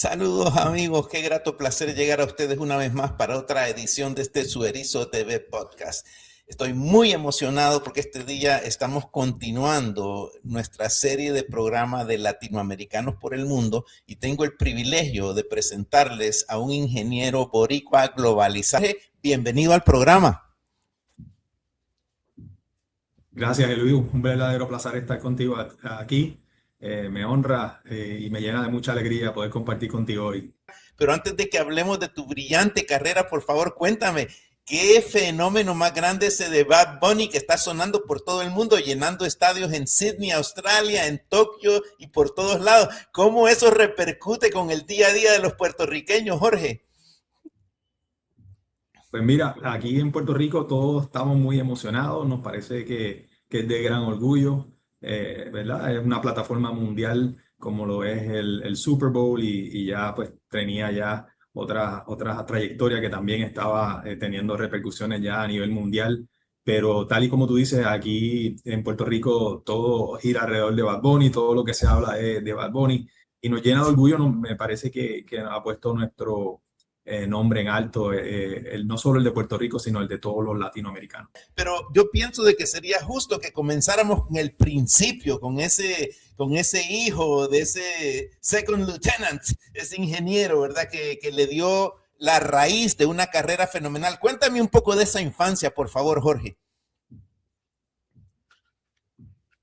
Saludos amigos, qué grato placer llegar a ustedes una vez más para otra edición de este Su Erizo TV Podcast. Estoy muy emocionado porque este día estamos continuando nuestra serie de programa de latinoamericanos por el mundo y tengo el privilegio de presentarles a un ingeniero boricua globalizado. Bienvenido al programa. Gracias, Eluiu. Un verdadero placer estar contigo aquí. Me honra y me llena de mucha alegría poder compartir contigo hoy. Pero antes de que hablemos de tu brillante carrera, por favor, cuéntame, ¿qué fenómeno más grande ese de Bad Bunny que está sonando por todo el mundo, llenando estadios en Sydney, Australia, en Tokio y por todos lados? ¿Cómo eso repercute con el día a día de los puertorriqueños, Jorge? Pues mira, aquí en Puerto Rico todos estamos muy emocionados. Nos parece que es de gran orgullo, ¿verdad? Es una plataforma mundial como lo es el Super Bowl y ya pues tenía ya otra trayectoria que también estaba teniendo repercusiones ya a nivel mundial. Pero tal y como tú dices, aquí en Puerto Rico todo gira alrededor de Bad Bunny, todo lo que se habla es de Bad Bunny y nos llena de orgullo. Me parece que ha puesto nuestro nombre en alto, no solo el de Puerto Rico, sino el de todos los latinoamericanos. Pero yo pienso de que sería justo que comenzáramos con el principio, con ese hijo de ese second lieutenant, ese ingeniero, ¿verdad? Que le dio la raíz de una carrera fenomenal. Cuéntame un poco de esa infancia, por favor, Jorge.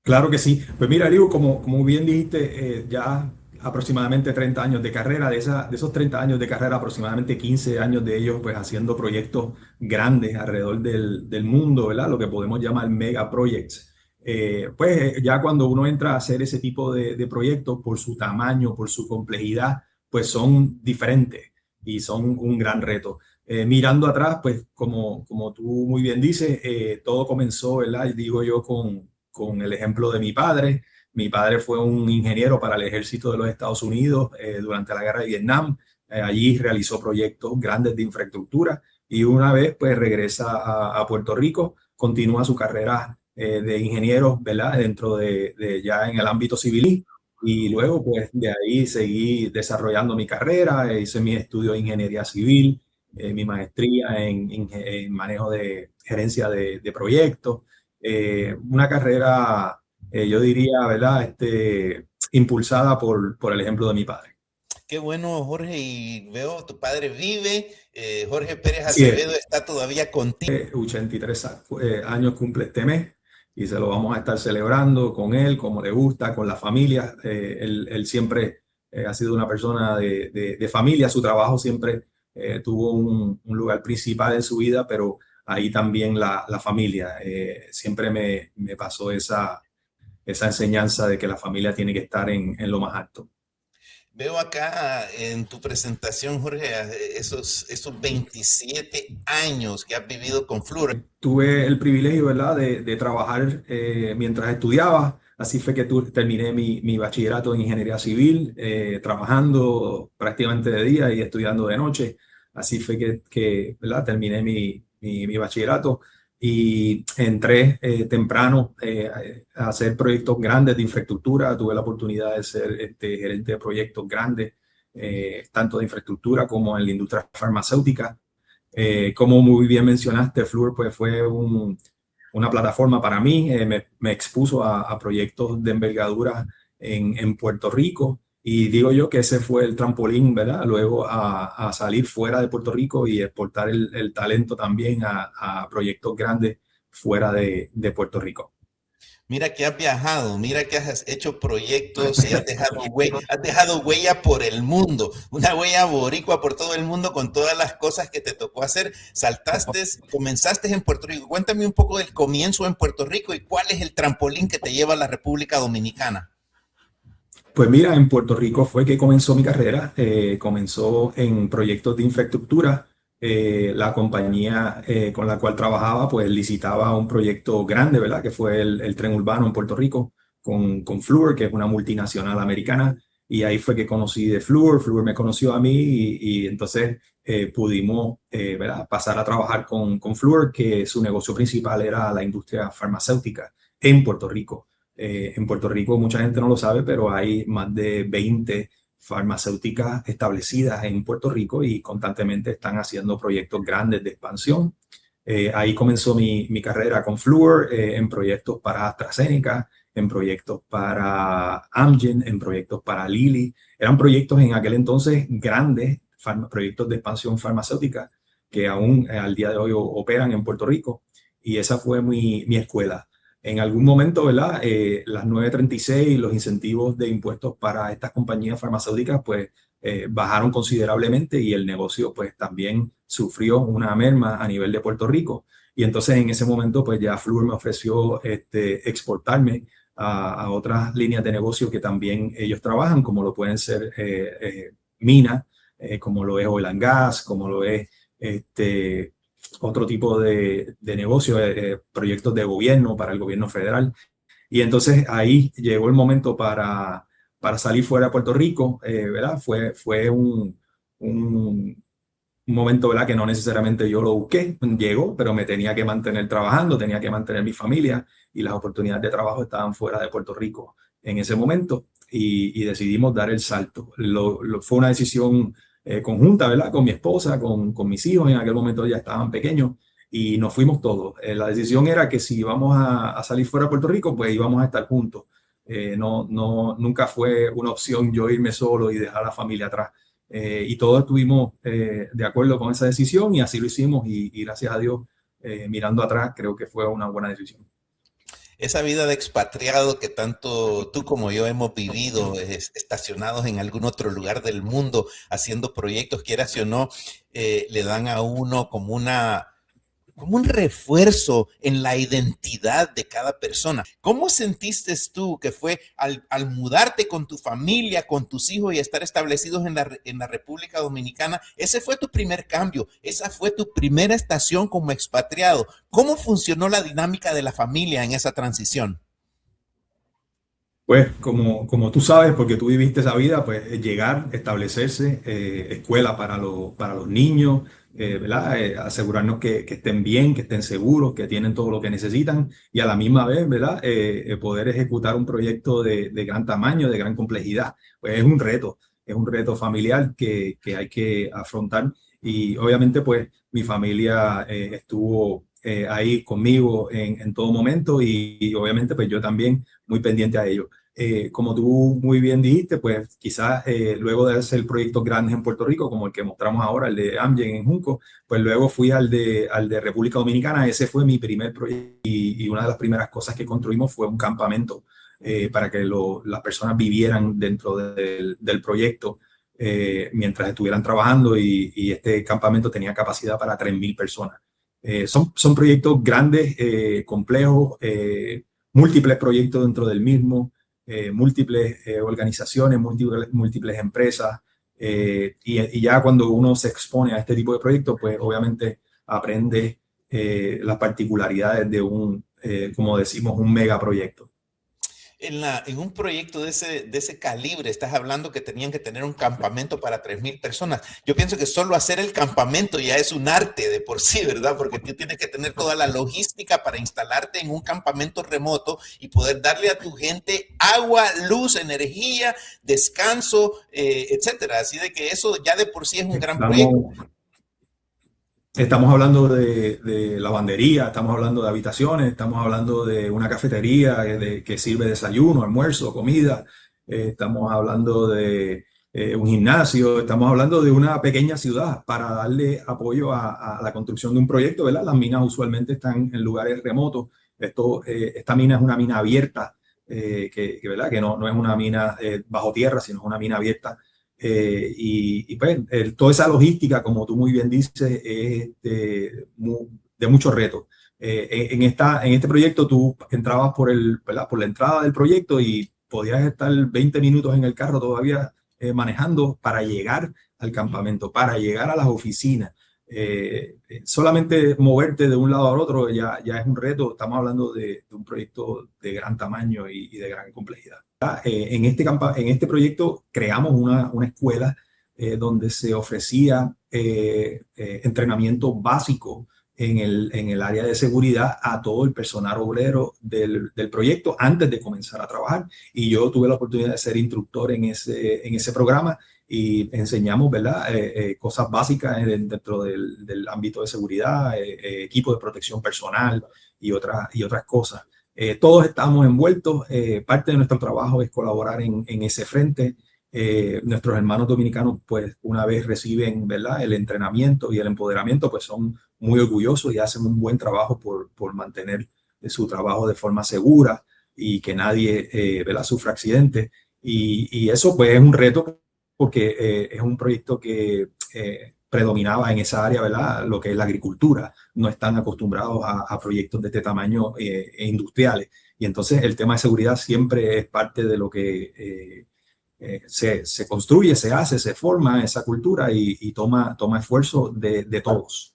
Claro que sí. Pues mira, Liu, como bien dijiste, ya aproximadamente 30 años de carrera, de esos 30 años de carrera, aproximadamente 15 años de ellos, pues haciendo proyectos grandes alrededor del mundo, ¿verdad? Lo que podemos llamar mega projects. Ya cuando uno entra a hacer ese tipo de proyectos, por su tamaño, por su complejidad, pues son diferentes y son un gran reto. Mirando atrás, pues como tú muy bien dices, todo comenzó, ¿verdad? Y digo yo con el ejemplo de mi padre. Mi padre fue un ingeniero para el ejército de los Estados Unidos durante la guerra de Vietnam. Allí realizó proyectos grandes de infraestructura y una vez pues regresa a Puerto Rico, continúa su carrera de ingeniero, ¿verdad? Dentro de ya en el ámbito civil. Y luego pues de ahí seguí desarrollando mi carrera, hice mi estudio de ingeniería civil, mi maestría en manejo de gerencia de proyectos. Una carrera, yo diría, ¿verdad? Impulsada por el ejemplo de mi padre. Qué bueno, Jorge, y veo tu padre vive. Jorge Pérez Así es, Acevedo está todavía contigo. 83 años cumple este mes y se lo vamos a estar celebrando con él, como le gusta, con la familia. Él siempre ha sido una persona de familia, su trabajo siempre tuvo un lugar principal en su vida, pero ahí también la familia. Siempre me pasó esa enseñanza de que la familia tiene que estar en lo más alto. Veo acá en tu presentación, Jorge, esos 27 años que has vivido con Fluor. Tuve el privilegio, ¿verdad?, de trabajar mientras estudiaba. Así fue que terminé mi bachillerato en ingeniería civil, trabajando prácticamente de día y estudiando de noche. Así fue ¿verdad?, terminé mi bachillerato y entré temprano a hacer proyectos grandes de infraestructura. Tuve la oportunidad de ser gerente de proyectos grandes, tanto de infraestructura como en la industria farmacéutica. Como muy bien mencionaste, Fluor pues fue una plataforma para mí. Me expuso a proyectos de envergadura en Puerto Rico y digo yo que ese fue el trampolín, ¿verdad? Luego a salir fuera de Puerto Rico y exportar el talento también a proyectos grandes fuera de Puerto Rico. Mira que has viajado, mira que has hecho proyectos y has dejado huella por el mundo, una huella boricua por todo el mundo con todas las cosas que te tocó hacer. Saltaste, comenzaste en Puerto Rico. Cuéntame un poco del comienzo en Puerto Rico y cuál es el trampolín que te lleva a la República Dominicana. Pues mira, en Puerto Rico fue que comenzó mi carrera. Comenzó en proyectos de infraestructura. La compañía con la cual trabajaba, pues licitaba un proyecto grande, ¿verdad? Que fue el tren urbano en Puerto Rico con Fluor, que es una multinacional americana. Y ahí fue que conocí de Fluor. Fluor me conoció a mí y entonces pudimos ¿verdad?, pasar a trabajar con Fluor, que su negocio principal era la industria farmacéutica en Puerto Rico. En Puerto Rico mucha gente no lo sabe, pero hay más de 20 farmacéuticas establecidas en Puerto Rico y constantemente están haciendo proyectos grandes de expansión. Ahí comenzó mi carrera con Fluor, en proyectos para AstraZeneca, en proyectos para Amgen, en proyectos para Lilly. Eran proyectos en aquel entonces grandes, proyectos de expansión farmacéutica que aún al día de hoy operan en Puerto Rico. Y esa fue mi escuela. En algún momento, ¿verdad? Las 936, los incentivos de impuestos para estas compañías farmacéuticas, pues bajaron considerablemente y el negocio pues también sufrió una merma a nivel de Puerto Rico. Y entonces en ese momento pues ya Fluor me ofreció exportarme a otras líneas de negocio que también ellos trabajan, como lo pueden ser minas, como lo es oil and gas, como lo es otro tipo de negocio, proyectos de gobierno para el gobierno federal. Y entonces ahí llegó el momento para salir fuera de Puerto Rico, ¿verdad? Fue un momento, ¿verdad? Que no necesariamente yo lo busqué, llegó, pero me tenía que mantener trabajando, tenía que mantener mi familia y las oportunidades de trabajo estaban fuera de Puerto Rico en ese momento y decidimos dar el salto. Fue una decisión conjunta, ¿verdad? Con mi esposa, con mis hijos, en aquel momento ya estaban pequeños y nos fuimos todos. La decisión era que si íbamos a salir fuera de Puerto Rico, pues íbamos a estar juntos. Nunca fue una opción yo irme solo y dejar a la familia atrás. Y todos estuvimos de acuerdo con esa decisión y así lo hicimos y gracias a Dios, mirando atrás, creo que fue una buena decisión. Esa vida de expatriado que tanto tú como yo hemos vivido, estacionados en algún otro lugar del mundo, haciendo proyectos, quieras o no, le dan a uno como un refuerzo en la identidad de cada persona. ¿Cómo sentiste tú que fue al mudarte con tu familia, con tus hijos y estar establecidos en la República Dominicana? Ese fue tu primer cambio, esa fue tu primera estación como expatriado. ¿Cómo funcionó la dinámica de la familia en esa transición? Pues como tú sabes, porque tú viviste esa vida, pues llegar, establecerse, escuela para los niños, ¿verdad? Asegurarnos que estén bien, que estén seguros, que tienen todo lo que necesitan y a la misma vez, ¿verdad? Poder ejecutar un proyecto de gran tamaño, de gran complejidad. Pues es un reto familiar que hay que afrontar y obviamente pues mi familia estuvo ahí conmigo en todo momento y obviamente pues yo también muy pendiente a ello. Como tú muy bien dijiste, pues quizás luego de hacer proyectos grandes en Puerto Rico, como el que mostramos ahora, el de Amgen en Junco, pues luego fui al de República Dominicana. Ese fue mi primer proyecto y una de las primeras cosas que construimos fue un campamento para que las personas vivieran dentro del proyecto mientras estuvieran trabajando y este campamento tenía capacidad para 3,000 personas. Son proyectos grandes, complejos, múltiples proyectos dentro del mismo. Múltiples organizaciones, múltiples empresas y ya cuando uno se expone a este tipo de proyectos, pues obviamente aprende las particularidades de como decimos, un megaproyecto. En un proyecto de ese calibre, estás hablando que tenían que tener un campamento para 3,000 personas. Yo pienso que solo hacer el campamento ya es un arte de por sí, ¿verdad? Porque tú tienes que tener toda la logística para instalarte en un campamento remoto y poder darle a tu gente agua, luz, energía, descanso, etcétera. Así de que eso ya de por sí es un gran proyecto. Estamos hablando de lavandería, estamos hablando de habitaciones, estamos hablando de una cafetería que sirve desayuno, almuerzo, comida, estamos hablando de un gimnasio, estamos hablando de una pequeña ciudad para darle apoyo a la construcción de un proyecto, ¿verdad? Las minas usualmente están en lugares remotos. Esta mina es una mina abierta, ¿verdad? Que no es una mina bajo tierra, sino una mina abierta. Y pues toda esa logística, como tú muy bien dices, es de muchos retos. En este proyecto tú entrabas ¿verdad? Por la entrada del proyecto y podías estar 20 minutos en el carro todavía manejando para llegar al campamento, para llegar a las oficinas. Solamente moverte de un lado al otro ya es un reto. Estamos hablando de un proyecto de gran tamaño y de gran complejidad. En este proyecto creamos una escuela donde se ofrecía entrenamiento básico en el área de seguridad a todo el personal obrero del proyecto antes de comenzar a trabajar. Y yo tuve la oportunidad de ser instructor en ese programa y enseñamos, ¿verdad? Cosas básicas dentro del ámbito de seguridad, equipo de protección personal y otras cosas. Todos estamos envueltos. Parte de nuestro trabajo es colaborar en ese frente. Nuestros hermanos dominicanos, pues una vez reciben, ¿verdad?, el entrenamiento y el empoderamiento, pues son muy orgullosos y hacen un buen trabajo por mantener su trabajo de forma segura y que nadie, ¿verdad?, sufra accidentes. Y eso pues es un reto porque es un proyecto que predominaba en esa área, ¿verdad?, lo que es la agricultura. No están acostumbrados a proyectos de este tamaño industriales. Y entonces el tema de seguridad siempre es parte de lo que se construye, se hace, se forma esa cultura y toma esfuerzo de todos.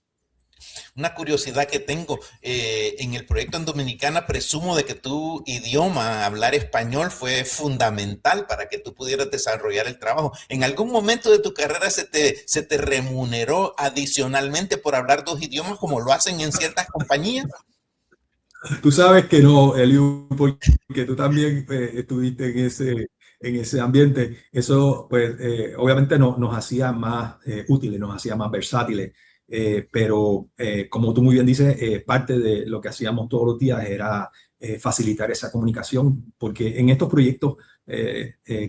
Una curiosidad que tengo, en el proyecto en Dominicana, presumo de que tu idioma, hablar español, fue fundamental para que tú pudieras desarrollar el trabajo. ¿En algún momento de tu carrera se te remuneró adicionalmente por hablar dos idiomas como lo hacen en ciertas compañías? Tú sabes que no, Eliu, porque tú también estuviste en ese ambiente. Eso, pues, obviamente nos hacía más útiles, nos hacía más versátiles. Pero, como tú muy bien dices, parte de lo que hacíamos todos los días era facilitar esa comunicación, porque en estos proyectos,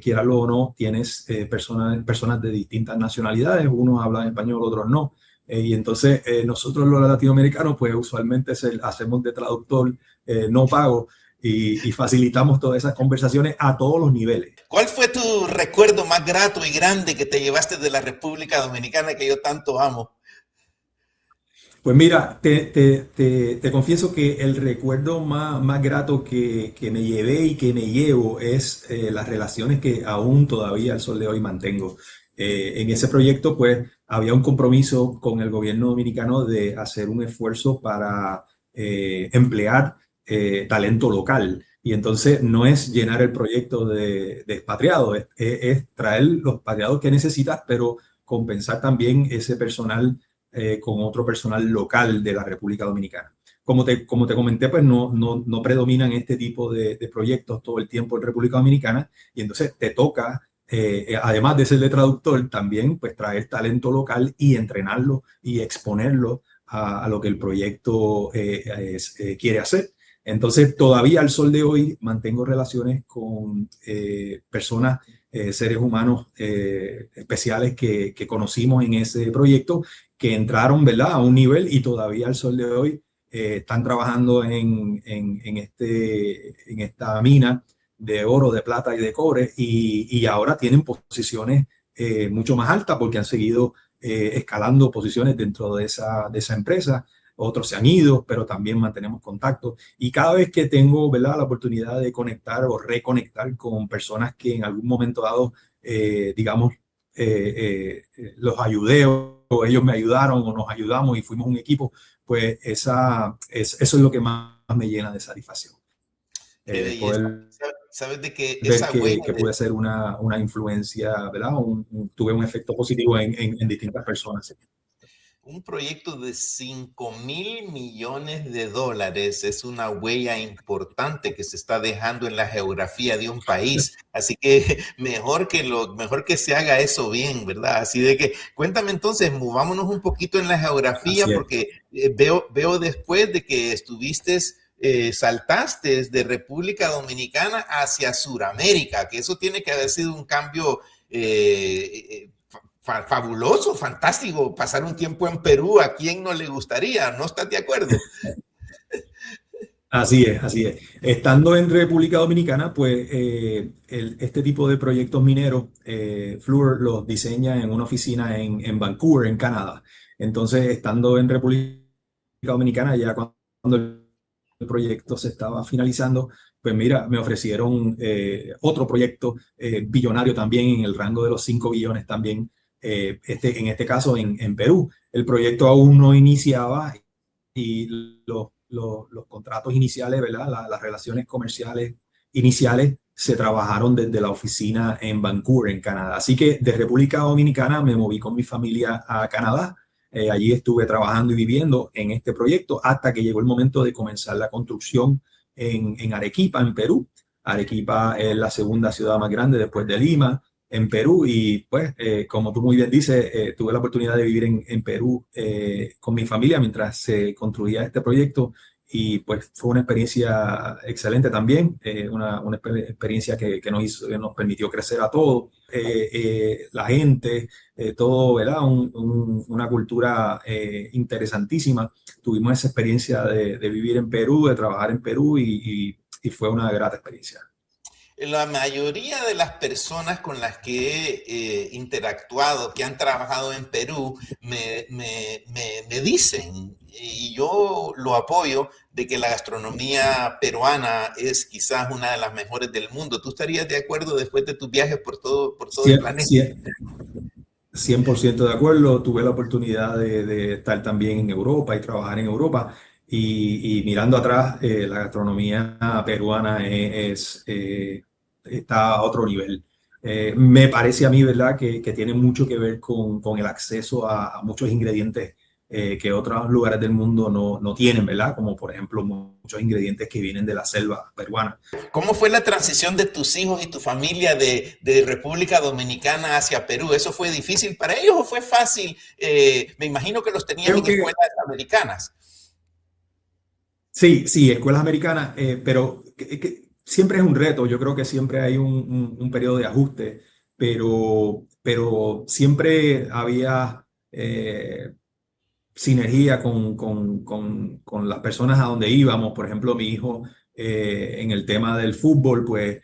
quieralo o no, tienes personas de distintas nacionalidades. Unos hablan español, otros no. Y entonces nosotros los latinoamericanos pues usualmente hacemos de traductor no pago y facilitamos todas esas conversaciones a todos los niveles. ¿Cuál fue tu recuerdo más grato y grande que te llevaste de la República Dominicana que yo tanto amo? Pues mira, te confieso que el recuerdo más grato que me llevé y que me llevo es las relaciones que aún todavía al sol de hoy mantengo. En ese proyecto, pues, había un compromiso con el gobierno dominicano de hacer un esfuerzo para emplear talento local. Y entonces no es llenar el proyecto de expatriados, es traer los expatriados que necesitas, pero compensar también ese personal con otro personal local de la República Dominicana. Como te comenté, pues no predominan este tipo de proyectos todo el tiempo en República Dominicana y entonces te toca, además de ser de traductor, también pues traer talento local y entrenarlo y exponerlo a lo que el proyecto quiere hacer. Entonces, todavía al sol de hoy mantengo relaciones con personas, seres humanos especiales que conocimos en ese proyecto, que entraron, ¿verdad?, a un nivel y todavía al sol de hoy están trabajando en esta mina de oro, de plata y de cobre y ahora tienen posiciones mucho más altas porque han seguido escalando posiciones dentro de esa empresa. Otros se han ido, pero también mantenemos contacto. Y cada vez que tengo, ¿verdad?, la oportunidad de conectar o reconectar con personas que en algún momento dado, digamos, los ayudé o ellos me ayudaron o nos ayudamos y fuimos un equipo, pues eso es lo que más me llena de satisfacción. Qué belleza. Poder ¿Sabes de que ver esa huella que puede ser una influencia, ¿verdad? Tuve un efecto positivo en distintas personas. un proyecto de 5.000 millones de dólares es una huella importante que se está dejando en la geografía de un país? Así que mejor que se haga eso bien, ¿verdad? Así de que cuéntame entonces, movámonos un poquito en la geografía porque veo después de que estuviste saltaste de República Dominicana hacia Sudamérica, que eso tiene que haber sido un cambio fabuloso, fantástico. Pasar un tiempo en Perú, ¿a quién no le gustaría? ¿No estás de acuerdo? Así es, así es. Estando en República Dominicana, pues este tipo de proyectos mineros, Fluor los diseña en una oficina en Vancouver, en Canadá. Entonces, estando en República Dominicana, ya cuando el proyecto se estaba finalizando, pues mira, me ofrecieron otro proyecto billonario también en el rango de los 5 billones también, en este caso en Perú. El proyecto aún no iniciaba y los contratos iniciales, ¿verdad? Las relaciones comerciales iniciales se trabajaron desde la oficina en Vancouver, en Canadá. Así que de República Dominicana me moví con mi familia a Canadá. Allí estuve trabajando y viviendo en este proyecto hasta que llegó el momento de comenzar la construcción en Arequipa, en Perú. Arequipa es la segunda ciudad más grande después de Lima, en Perú. Y pues, como tú muy bien dices, tuve la oportunidad de vivir en Perú con mi familia mientras se construía este proyecto. Y pues fue una experiencia excelente también, una experiencia que nos permitió crecer a todos, la gente, todo, ¿verdad? Una cultura interesantísima. Tuvimos esa experiencia de vivir en Perú, de trabajar en Perú y fue una grata experiencia. La mayoría de las personas con las que he interactuado, que han trabajado en Perú, me dicen, y yo lo apoyo, de que la gastronomía peruana es quizás una de las mejores del mundo. ¿Tú estarías de acuerdo después de tus viajes por todo el Sí, planeta? sí, 100% de acuerdo. Tuve la oportunidad de estar también en Europa y trabajar en Europa. Y mirando atrás, la gastronomía peruana está a otro nivel. Me parece a mí, ¿verdad?, que tiene mucho que ver con el acceso a muchos ingredientes que otros lugares del mundo no tienen, ¿verdad? Como por ejemplo muchos ingredientes que vienen de la selva peruana. ¿Cómo fue la transición de tus hijos y tu familia de República Dominicana hacia Perú? ¿Eso fue difícil para ellos o fue fácil? Me imagino que los tenías Creo en que escuelas americanas. sí, sí, escuelas americanas, pero siempre es un reto. Yo creo que siempre hay un periodo de ajuste, pero siempre había sinergia con las personas a donde íbamos. Por ejemplo, mi hijo en el tema del fútbol, pues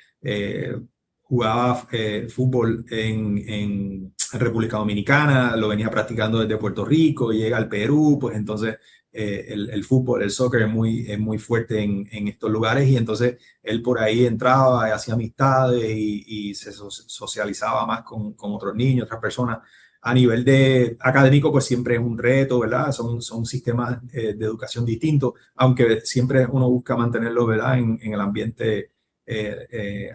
jugaba fútbol en República Dominicana, lo venía practicando desde Puerto Rico, llega al Perú, pues entonces el fútbol, el soccer es muy fuerte en estos lugares y entonces él por ahí entraba y hacía amistades y se socializaba más con otros niños, otras personas. A nivel de académico, pues siempre es un reto, ¿verdad? Son sistemas de educación distintos, aunque siempre uno busca mantenerlo, ¿verdad?, en el ambiente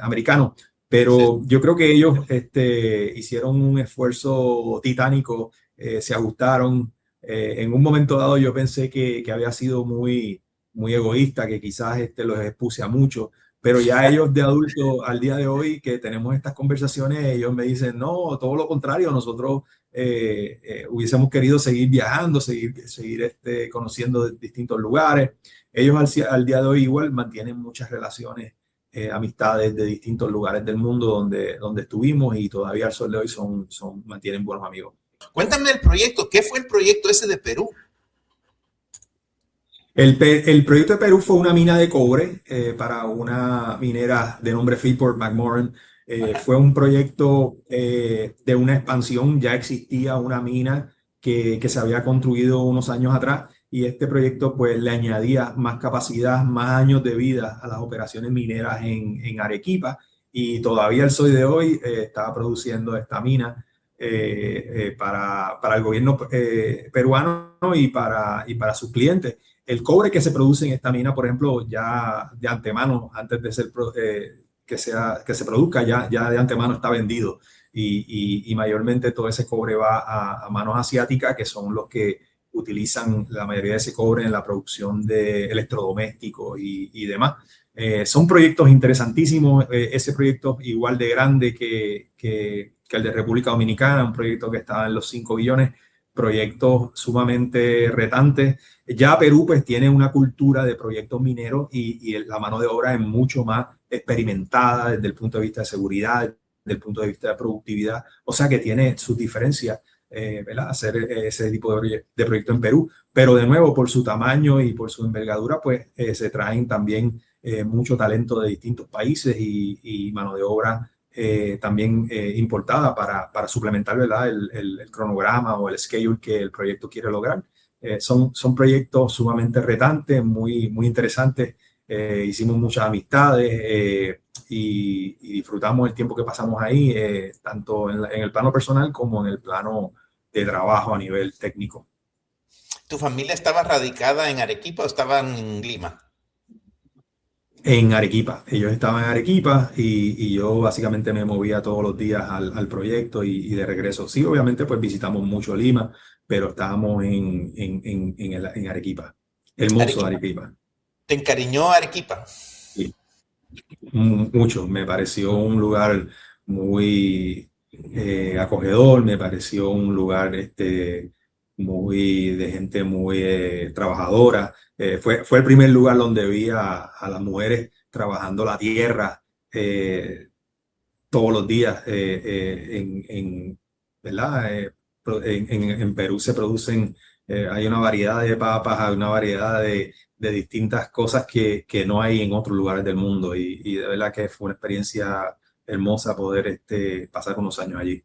americano. Sí. Pero yo creo que ellos hicieron un esfuerzo titánico, se ajustaron. En un momento dado yo pensé que había sido muy egoísta, que quizás los expuse a mucho, pero ya ellos de adultos al día de hoy que tenemos estas conversaciones, ellos me dicen, no, todo lo contrario, nosotros hubiésemos querido seguir viajando, seguir conociendo distintos lugares. Ellos al día de hoy igual mantienen muchas relaciones, amistades de distintos lugares del mundo donde estuvimos y todavía al sol de hoy mantienen buenos amigos. Cuéntame el proyecto. ¿Qué fue el proyecto ese de Perú? El proyecto de Perú fue una mina de cobre para una minera de nombre Freeport-McMoRan. Fue un proyecto de una expansión. Ya existía una mina que se había construido unos años atrás y este proyecto pues le añadía más capacidad, más años de vida a las operaciones mineras en Arequipa y todavía el sol de hoy está produciendo esta mina para el gobierno peruano y para sus clientes. El cobre que se produce en esta mina, por ejemplo, ya de antemano, antes de que se produzca, ya de antemano está vendido. Y mayormente todo ese cobre va a manos asiáticas, que son los que utilizan la mayoría de ese cobre en la producción de electrodomésticos y demás. Son proyectos interesantísimos. Ese proyecto igual de grande que el de República Dominicana, un proyecto que está en los 5 billones, proyectos sumamente retantes. Ya Perú pues tiene una cultura de proyectos mineros y la mano de obra es mucho más experimentada desde el punto de vista de seguridad, desde el punto de vista de productividad, o sea que tiene sus diferencias, ¿verdad?, hacer ese tipo de proyecto en Perú, pero de nuevo por su tamaño y por su envergadura pues se traen también mucho talento de distintos países y mano de obra también importada para suplementar, ¿verdad?, el cronograma o el schedule que el proyecto quiere lograr. Son proyectos sumamente retantes, muy interesantes. Hicimos muchas amistades y disfrutamos el tiempo que pasamos ahí, tanto en el plano personal como en el plano de trabajo a nivel técnico. ¿Tu familia estaba radicada en Arequipa o estaban en Lima? En Arequipa. Ellos estaban en Arequipa y yo básicamente me movía todos los días al proyecto y de regreso. Sí, obviamente pues visitamos mucho Lima, pero estábamos en Arequipa. Hermoso Arequipa. Arequipa. ¿Te encariñó Arequipa? Sí, mucho. Me pareció un lugar muy acogedor, me pareció un lugar muy de gente muy trabajadora. Fue el primer lugar donde vi a las mujeres trabajando la tierra eh, todos los días. ¿Verdad? En Perú se producen, hay una variedad de papas, hay una variedad de distintas cosas que no hay en otros lugares del mundo y de verdad que fue una experiencia hermosa poder pasar unos años allí.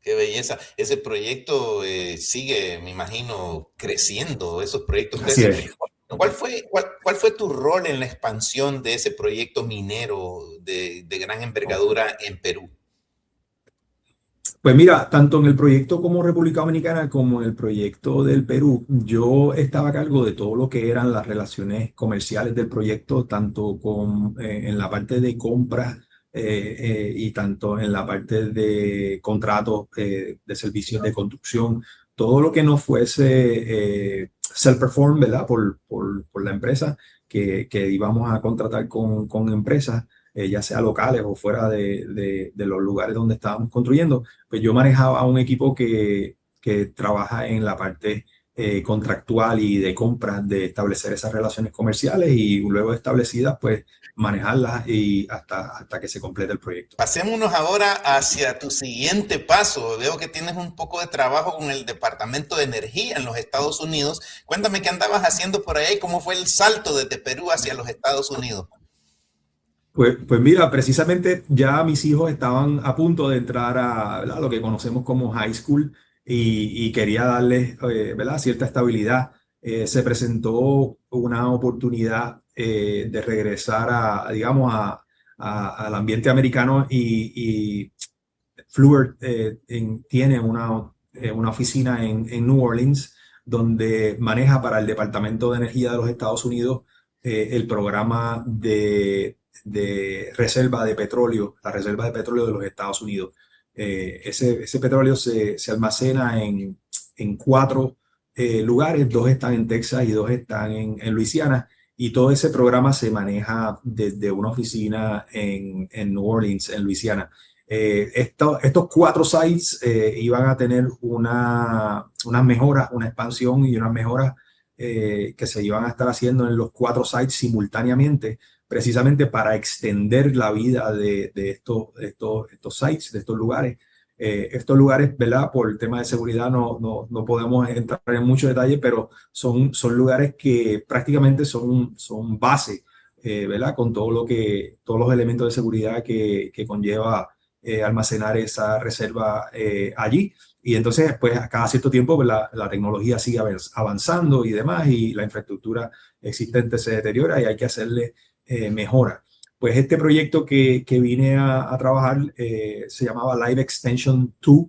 Qué belleza. Ese proyecto sigue, me imagino, creciendo. Esos proyectos Así crecen. es. ¿Cuál fue tu rol en la expansión de ese proyecto minero de gran envergadura en Perú? Pues mira, tanto en el proyecto como República Dominicana como en el proyecto del Perú, yo estaba a cargo de todo lo que eran las relaciones comerciales del proyecto, tanto en la parte de compras y tanto en la parte de contratos de servicios de construcción, todo lo que no fuese self-perform, ¿verdad? Por la empresa que íbamos a contratar con empresas, ya sea locales o fuera de los lugares donde estábamos construyendo, pues yo manejaba un equipo que trabaja en la parte contractual y de compras, de establecer esas relaciones comerciales y luego establecidas, pues manejarlas y hasta que se complete el proyecto. Pasémonos ahora hacia tu siguiente paso. Veo que tienes un poco de trabajo con el Departamento de Energía en los Estados Unidos. Cuéntame qué andabas haciendo por ahí y cómo fue el salto desde Perú hacia los Estados Unidos. Pues mira, precisamente ya mis hijos estaban a punto de entrar a, ¿verdad?, lo que conocemos como high school y quería darles ¿verdad?, cierta estabilidad. Se presentó una oportunidad de regresar digamos, al ambiente americano y Fluor tiene una oficina en New Orleans donde maneja para el Departamento de Energía de los Estados Unidos el programa de reserva de petróleo, la reserva de petróleo de los Estados Unidos. Ese petróleo se almacena en cuatro lugares, dos están en Texas y dos están en Luisiana, y todo ese programa se maneja desde una oficina en New Orleans, en Luisiana. Estos cuatro sites iban a tener unas mejoras, una expansión y unas mejoras que se iban a estar haciendo en los cuatro sites simultáneamente, precisamente para extender la vida de estos sites, de estos lugares. Estos lugares, ¿verdad? Por el tema de seguridad no podemos entrar en mucho detalle, pero son lugares que prácticamente son base, ¿verdad? Con todos los elementos de seguridad que conlleva almacenar esa reserva allí. Y entonces, pues, a cada cierto tiempo pues, la tecnología sigue avanzando y demás, y la infraestructura existente se deteriora y hay que hacerle mejora. Pues este proyecto que vine a trabajar se llamaba Live Extension 2.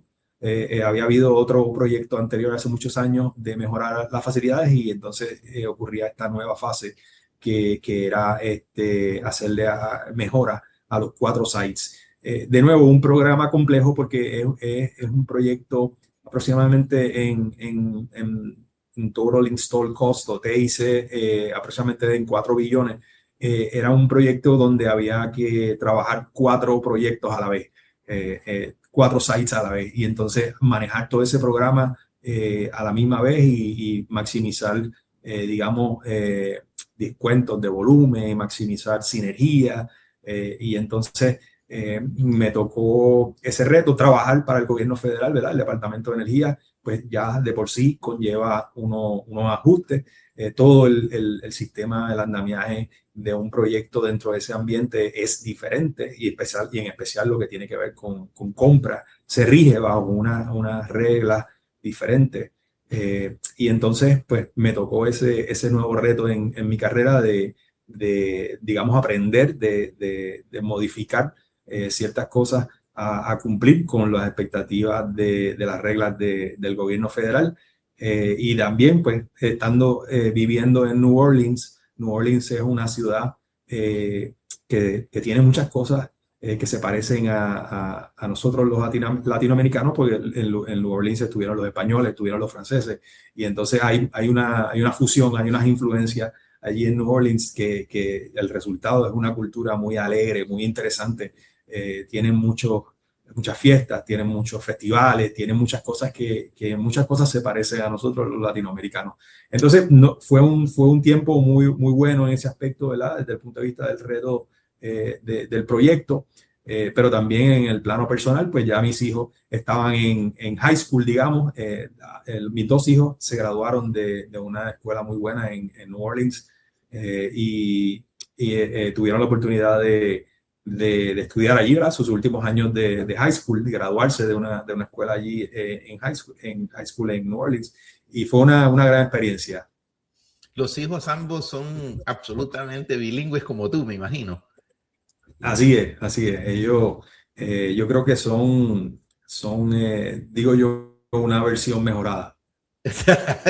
Había habido otro proyecto anterior hace muchos años de mejorar las facilidades y entonces ocurría esta nueva fase que era hacerle mejora a los cuatro sites. De nuevo, un programa complejo porque es un proyecto aproximadamente en Total Install Cost o TIC, aproximadamente en 4 billones. Era un proyecto donde había que trabajar 4 proyectos a la vez, 4 sites a la vez, y entonces manejar todo ese programa a la misma vez y maximizar, digamos, descuentos de volumen, maximizar sinergia, y entonces me tocó ese reto, trabajar para el gobierno federal, ¿verdad? El Departamento de Energía, pues ya de por sí conlleva unos ajustes. Todo el sistema del andamiaje de un proyecto dentro de ese ambiente es diferente y en especial lo que tiene que ver con compra. Se rige bajo unas reglas diferentes. Y entonces, pues me tocó ese nuevo reto en mi carrera digamos, aprender, de modificar ciertas cosas a cumplir con las expectativas de las reglas del gobierno federal. Y también, pues, estando viviendo en New Orleans. New Orleans es una ciudad que tiene muchas cosas que se parecen a nosotros los latinoamericanos, porque en New Orleans estuvieron los españoles, estuvieron los franceses, y entonces hay una fusión, hay unas influencias allí en New Orleans que el resultado es una cultura muy alegre, muy interesante. Tienen muchas fiestas, tienen muchos festivales, tienen muchas cosas que muchas cosas se parecen a nosotros los latinoamericanos. Entonces fue un tiempo muy bueno en ese aspecto, ¿verdad? Desde el punto de vista del reto del proyecto, pero también en el plano personal, pues ya mis hijos estaban en high school, digamos. Mis dos hijos se graduaron de una escuela muy buena en New Orleans, y tuvieron la oportunidad de estudiar allí, ¿verdad? Sus últimos años de high school, de graduarse de una escuela allí en high school en New Orleans, y fue una gran experiencia. Los hijos ambos son absolutamente bilingües como tú, me imagino. Así es, así es. Ellos, yo creo que son digo yo, una versión mejorada.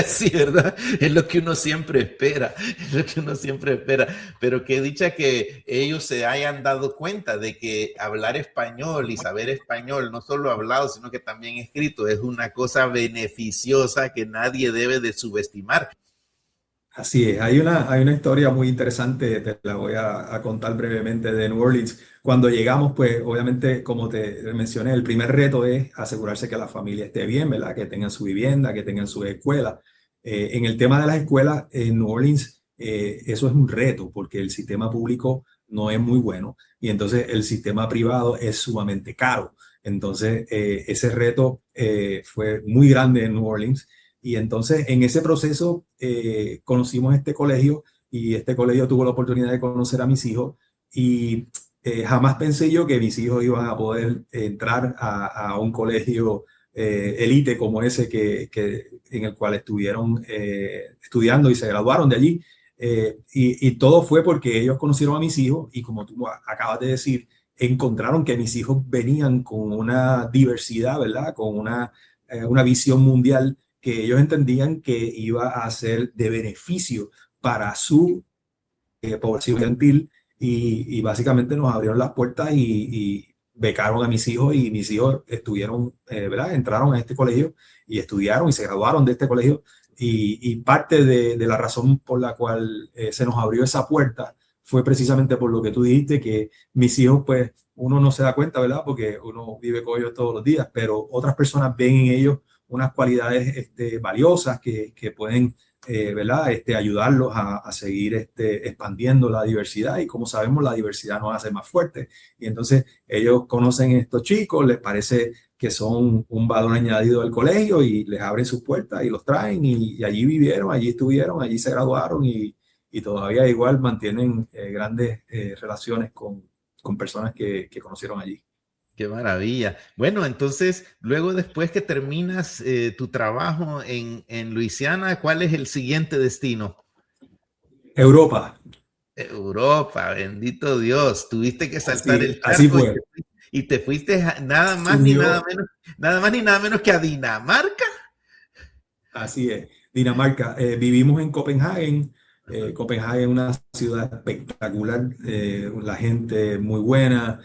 Sí, ¿verdad? Es lo que uno siempre espera, es lo que uno siempre espera. Pero qué dicha que ellos se hayan dado cuenta de que hablar español y saber español, no solo hablado, sino que también escrito, es una cosa beneficiosa que nadie debe de subestimar. Así es, hay una historia muy interesante, te la voy a contar brevemente de New Orleans. Cuando llegamos, pues obviamente, como te mencioné, el primer reto es asegurarse que la familia esté bien, ¿verdad? Que tengan su vivienda, que tengan su escuela. En el tema de las escuelas, en New Orleans, eso es un reto porque el sistema público no es muy bueno y entonces el sistema privado es sumamente caro. Entonces, ese reto fue muy grande en New Orleans. Y entonces en ese proceso conocimos este colegio, y este colegio tuvo la oportunidad de conocer a mis hijos, y jamás pensé yo que mis hijos iban a poder entrar a un colegio elite como ese en el cual estuvieron estudiando y se graduaron de allí. Y todo fue porque ellos conocieron a mis hijos y, como tú acabas de decir, encontraron que mis hijos venían con una diversidad, ¿verdad? Con una visión mundial que ellos entendían que iba a ser de beneficio para su población estudiantil, y básicamente nos abrieron las puertas y becaron a mis hijos, y mis hijos estuvieron, ¿verdad? Entraron a este colegio y estudiaron y se graduaron de este colegio, y parte de la razón por la cual se nos abrió esa puerta fue precisamente por lo que tú dijiste, que mis hijos, pues uno no se da cuenta, ¿verdad? Porque uno vive con ellos todos los días, pero otras personas ven en ellos unas cualidades valiosas que pueden, ¿verdad? Ayudarlos a seguir expandiendo la diversidad, y como sabemos, la diversidad nos hace más fuertes. Y entonces ellos conocen a estos chicos, les parece que son un valor añadido al colegio, y les abren sus puertas y los traen, y allí vivieron, allí estuvieron, allí se graduaron, y todavía igual mantienen grandes relaciones con personas que conocieron allí. Qué maravilla. Bueno, entonces, luego después que terminas tu trabajo en Luisiana, ¿cuál es el siguiente destino? Europa. Europa, bendito Dios. Tuviste que saltar el Así charco fue. y te fuiste nada Se más ni unió. nada más ni nada menos que a Dinamarca. Así es, Dinamarca. Vivimos en Copenhague. Copenhague es una ciudad espectacular, la gente muy buena,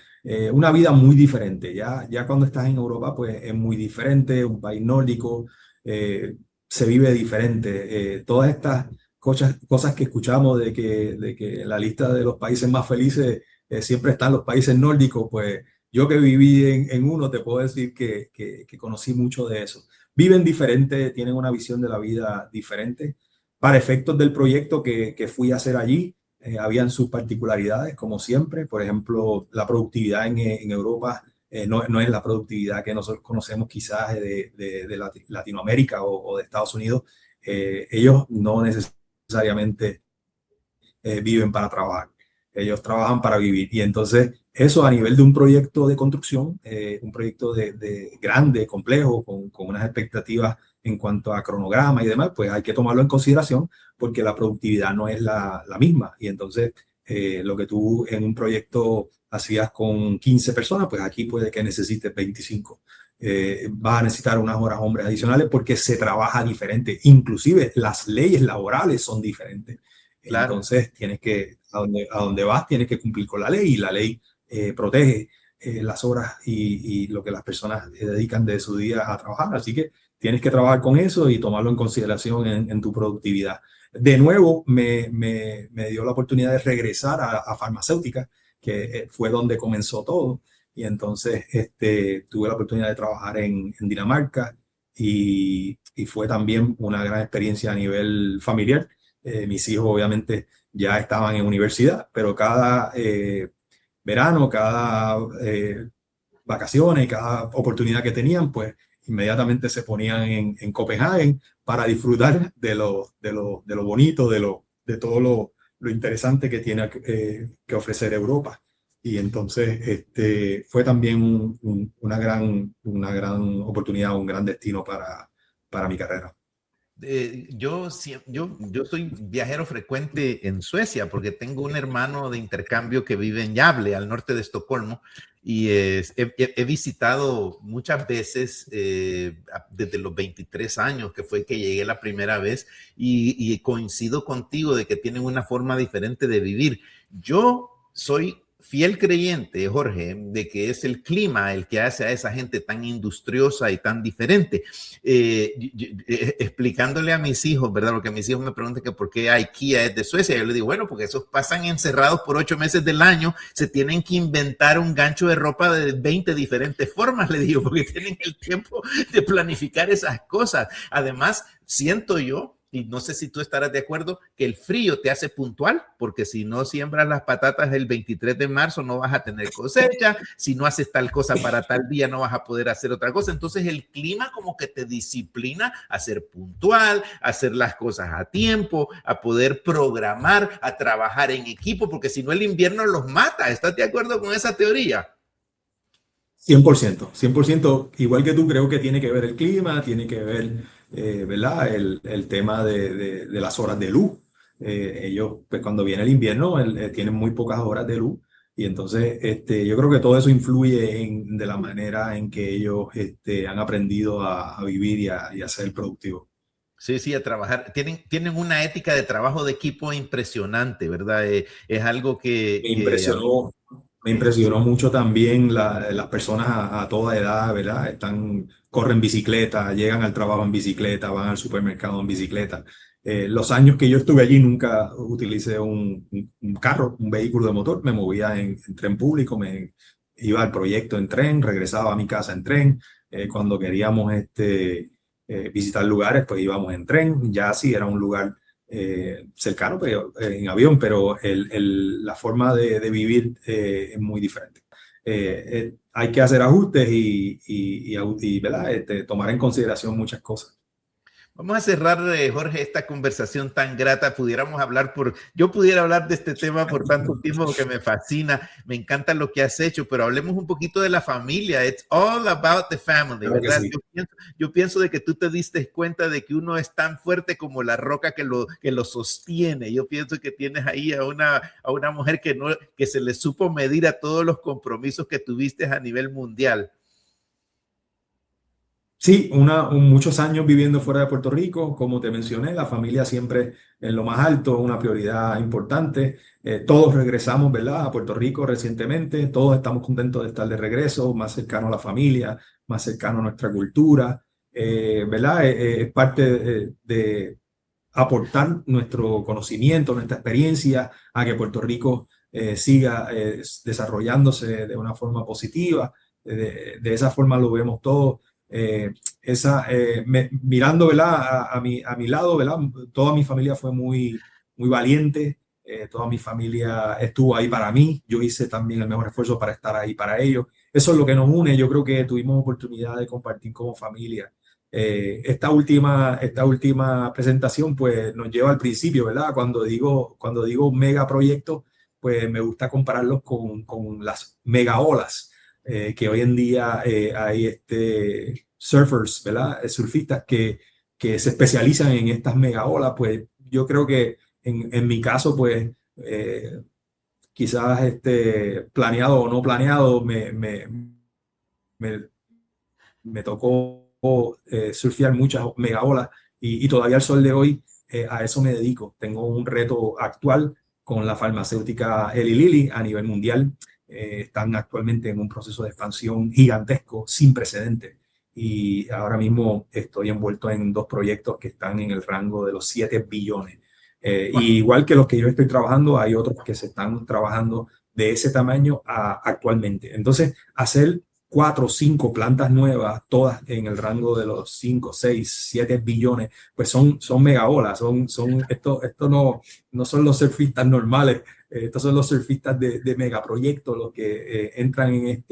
una vida muy diferente. Ya cuando estás en Europa, pues es muy diferente, un país nórdico, se vive diferente. Todas estas cosas que escuchamos de que en la lista de los países más felices siempre están los países nórdicos, pues yo que viví en uno, te puedo decir que conocí mucho de eso. Viven diferente, tienen una visión de la vida diferente. Para efectos del proyecto que fui a hacer allí, habían sus particularidades, como siempre. Por ejemplo, la productividad en Europa no es la productividad que nosotros conocemos quizás de Latinoamérica o de Estados Unidos. Ellos no necesariamente viven para trabajar. Ellos trabajan para vivir. Y entonces eso, a nivel de un proyecto de construcción, un proyecto de grande, complejo, con unas expectativas en cuanto a cronograma y demás, pues hay que tomarlo en consideración, porque la productividad no es la misma. Y entonces lo que tú en un proyecto hacías con 15 personas, pues aquí puede que necesites 25. Vas a necesitar unas horas hombres adicionales porque se trabaja diferente. Inclusive las leyes laborales son diferentes. Claro. Entonces, a donde vas, tienes que cumplir con la ley, y la ley protege las horas y lo que las personas dedican de su día a trabajar. Así que tienes que trabajar con eso y tomarlo en consideración en tu productividad. De nuevo, me dio la oportunidad de regresar a farmacéutica, que fue donde comenzó todo. Y entonces tuve la oportunidad de trabajar en Dinamarca, y fue también una gran experiencia a nivel familiar. Mis hijos obviamente ya estaban en universidad, pero cada verano, cada vacaciones, cada oportunidad que tenían, pues inmediatamente se ponían en Copenhague para disfrutar de lo bonito, de todo lo interesante que tiene que ofrecer Europa. Y entonces fue también una gran oportunidad, un gran destino para mi carrera. Yo soy viajero frecuente en Suecia porque tengo un hermano de intercambio que vive en Gävle, al norte de Estocolmo, y he visitado muchas veces desde los 23 años, que fue que llegué la primera vez, y coincido contigo de que tienen una forma diferente de vivir. Yo soy fiel creyente, Jorge, de que es el clima el que hace a esa gente tan industriosa y tan diferente. Explicándole a mis hijos, ¿verdad? Porque mis hijos me preguntan que por qué IKEA es de Suecia. Yo les digo, bueno, porque esos pasan encerrados por 8 meses del año, se tienen que inventar un gancho de ropa de 20 diferentes formas, le digo, porque tienen el tiempo de planificar esas cosas. Además, siento yo, y no sé si tú estarás de acuerdo, que el frío te hace puntual, porque si no siembras las patatas el 23 de marzo no vas a tener cosecha, si no haces tal cosa para tal día no vas a poder hacer otra cosa. Entonces el clima como que te disciplina a ser puntual, a hacer las cosas a tiempo, a poder programar, a trabajar en equipo, porque si no el invierno los mata. ¿Estás de acuerdo con esa teoría? 100%, 100%, igual que tú, creo que tiene que ver el clima, tiene que ver, ¿verdad? El tema de las horas de luz. Ellos, pues cuando viene el invierno, tienen muy pocas horas de luz, y entonces yo creo que todo eso influye de la manera en que ellos han aprendido a vivir y a ser productivos. Sí, sí, a trabajar. Tienen una ética de trabajo de equipo impresionante, ¿verdad? Es algo Me impresionó, me impresionó mucho también las personas a toda edad, ¿verdad? Corren bicicleta, llegan al trabajo en bicicleta, van al supermercado en bicicleta. Los años que yo estuve allí nunca utilicé un carro, un vehículo de motor. Me movía en tren público, me iba al proyecto en tren, regresaba a mi casa en tren. Cuando queríamos visitar lugares, pues íbamos en tren. Ya sí era un lugar cercano, pero en avión, pero la forma de vivir es muy diferente. Hay que hacer ajustes y ¿verdad? Tomar en consideración muchas cosas. Vamos a cerrar, Jorge, esta conversación tan grata. Yo pudiera hablar de este tema por tanto tiempo que me fascina, me encanta lo que has hecho, pero hablemos un poquito de la familia. It's all about the family, Claro que ¿verdad? sí. Yo pienso de que tú te diste cuenta de que uno es tan fuerte como la roca que lo sostiene. Yo pienso que tienes ahí a una mujer que se le supo medir a todos los compromisos que tuviste a nivel mundial. Sí, muchos años viviendo fuera de Puerto Rico. Como te mencioné, la familia siempre en lo más alto, una prioridad importante. Todos regresamos, ¿verdad?, a Puerto Rico recientemente. Todos estamos contentos de estar de regreso, más cercano a la familia, más cercano a nuestra cultura. ¿Verdad? Es parte de aportar nuestro conocimiento, nuestra experiencia a que Puerto Rico siga desarrollándose de una forma positiva. De esa forma lo vemos todos. Mirando, ¿verdad?, a mi lado, ¿verdad?, toda mi familia fue muy, muy valiente. Toda mi familia estuvo ahí para mí. Yo hice también el mejor esfuerzo para estar ahí para ellos. Eso es lo que nos une. Yo creo que tuvimos oportunidad de compartir como familia. Esta última presentación pues nos lleva al principio, ¿verdad? Cuando digo mega proyectos, pues me gusta compararlos con las mega olas, que hoy en día hay surfers, ¿verdad? Surfistas que se especializan en estas mega olas. Pues yo creo que en mi caso, pues quizás planeado o no planeado, me, me tocó surfear muchas mega olas, y todavía al sol de hoy a eso me dedico. Tengo un reto actual con la farmacéutica Eli Lilly a nivel mundial. Están actualmente en un proceso de expansión gigantesco, sin precedentes. Y ahora mismo estoy envuelto en 2 proyectos que están en el rango de los 7 billones. Y igual que los que yo estoy trabajando, hay otros que se están trabajando de ese tamaño actualmente. Entonces, hacer 4 o 5 plantas nuevas, todas en el rango de los 5, 6, 7 billones, pues son megaolas. Esto no son los surfistas normales, estos son los surfistas de megaproyectos los que entran en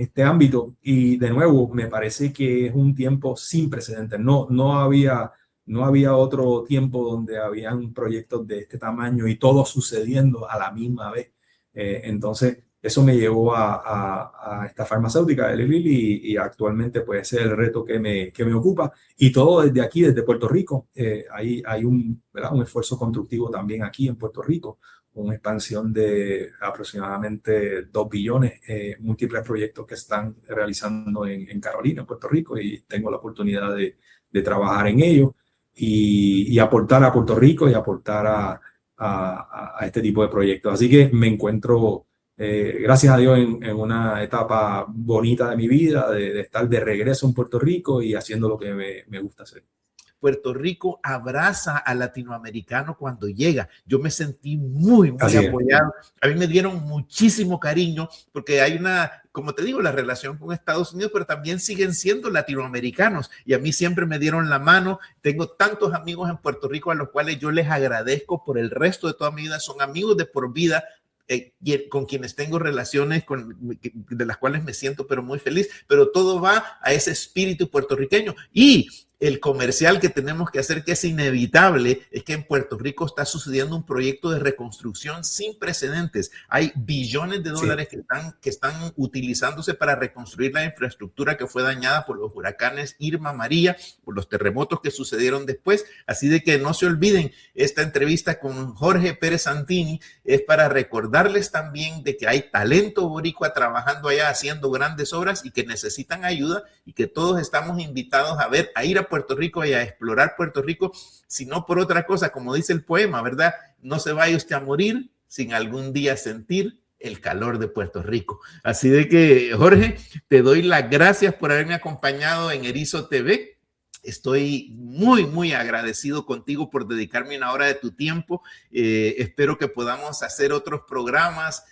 este ámbito. Y de nuevo, me parece que es un tiempo sin precedentes. No había otro tiempo donde habían proyectos de este tamaño y todo sucediendo a la misma vez. Entonces, eso me llevó a esta farmacéutica, Eli Lilly, y actualmente pues ese es el reto que me ocupa. Y todo desde aquí, desde Puerto Rico. Hay un esfuerzo constructivo también aquí en Puerto Rico, una expansión de aproximadamente 2 billones, múltiples proyectos que están realizando en Carolina, en Puerto Rico, y tengo la oportunidad de trabajar en ello y aportar a Puerto Rico y aportar a este tipo de proyectos. Así que me encuentro, gracias a Dios, en una etapa bonita de mi vida, de estar de regreso en Puerto Rico y haciendo lo que me gusta hacer. Puerto Rico abraza al latinoamericano cuando llega. Yo me sentí muy apoyado. A mí me dieron muchísimo cariño porque hay como te digo, la relación con Estados Unidos, pero también siguen siendo latinoamericanos y a mí siempre me dieron la mano. Tengo tantos amigos en Puerto Rico a los cuales yo les agradezco por el resto de toda mi vida. Son amigos de por vida. Con quienes tengo relaciones de las cuales me siento pero muy feliz, pero todo va a ese espíritu puertorriqueño. Y el comercial que tenemos que hacer, que es inevitable, es que en Puerto Rico está sucediendo un proyecto de reconstrucción sin precedentes. Hay billones de dólares que están utilizándose para reconstruir la infraestructura que fue dañada por los huracanes Irma, María, por los terremotos que sucedieron después. Así de que no se olviden, esta entrevista con Jorge Pérez Santini es para recordarles también de que hay talento boricua trabajando allá haciendo grandes obras y que necesitan ayuda y que todos estamos invitados a ir a Puerto Rico y a explorar Puerto Rico, si no por otra cosa, como dice el poema, ¿verdad? No se vaya usted a morir sin algún día sentir el calor de Puerto Rico. Así de que, Jorge, te doy las gracias por haberme acompañado en Erizo TV. Estoy muy agradecido contigo por dedicarme una hora de tu tiempo. Espero que podamos hacer otros programas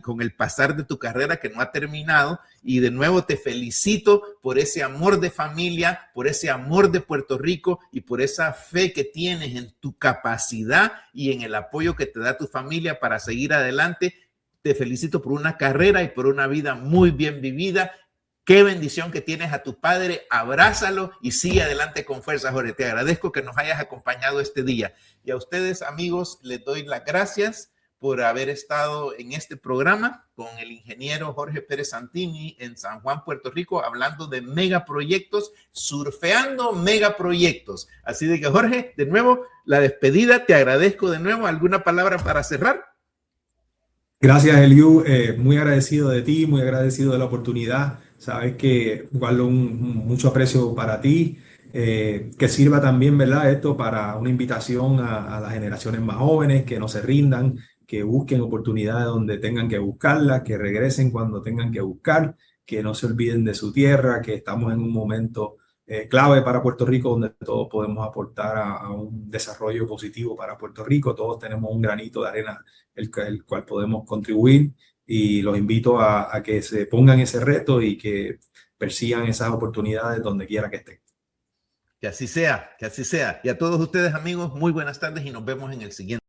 con el pasar de tu carrera que no ha terminado. Y de nuevo te felicito por ese amor de familia, por ese amor de Puerto Rico y por esa fe que tienes en tu capacidad y en el apoyo que te da tu familia para seguir adelante. Te felicito por una carrera y por una vida muy bien vivida. Qué bendición que tienes a tu padre, abrázalo y sigue adelante con fuerza, Jorge. Te agradezco que nos hayas acompañado este día. Y a ustedes, amigos, les doy las gracias por haber estado en este programa con el ingeniero Jorge Pérez Santini en San Juan, Puerto Rico, hablando de megaproyectos, surfeando megaproyectos. Así de que, Jorge, de nuevo, la despedida, te agradezco de nuevo. ¿Alguna palabra para cerrar? Gracias, Eliu. Muy agradecido de ti, muy agradecido de la oportunidad. Sabes que guardo mucho aprecio para ti, que sirva también, ¿verdad? Esto para una invitación a las generaciones más jóvenes, que no se rindan, que busquen oportunidades donde tengan que buscarlas, que regresen cuando tengan que buscar, que no se olviden de su tierra, que estamos en un momento clave para Puerto Rico donde todos podemos aportar a un desarrollo positivo para Puerto Rico. Todos tenemos un granito de arena el cual podemos contribuir. Y los invito a que se pongan ese reto y que persigan esas oportunidades donde quiera que estén. Que así sea, que así sea. Y a todos ustedes, amigos, muy buenas tardes y nos vemos en el siguiente.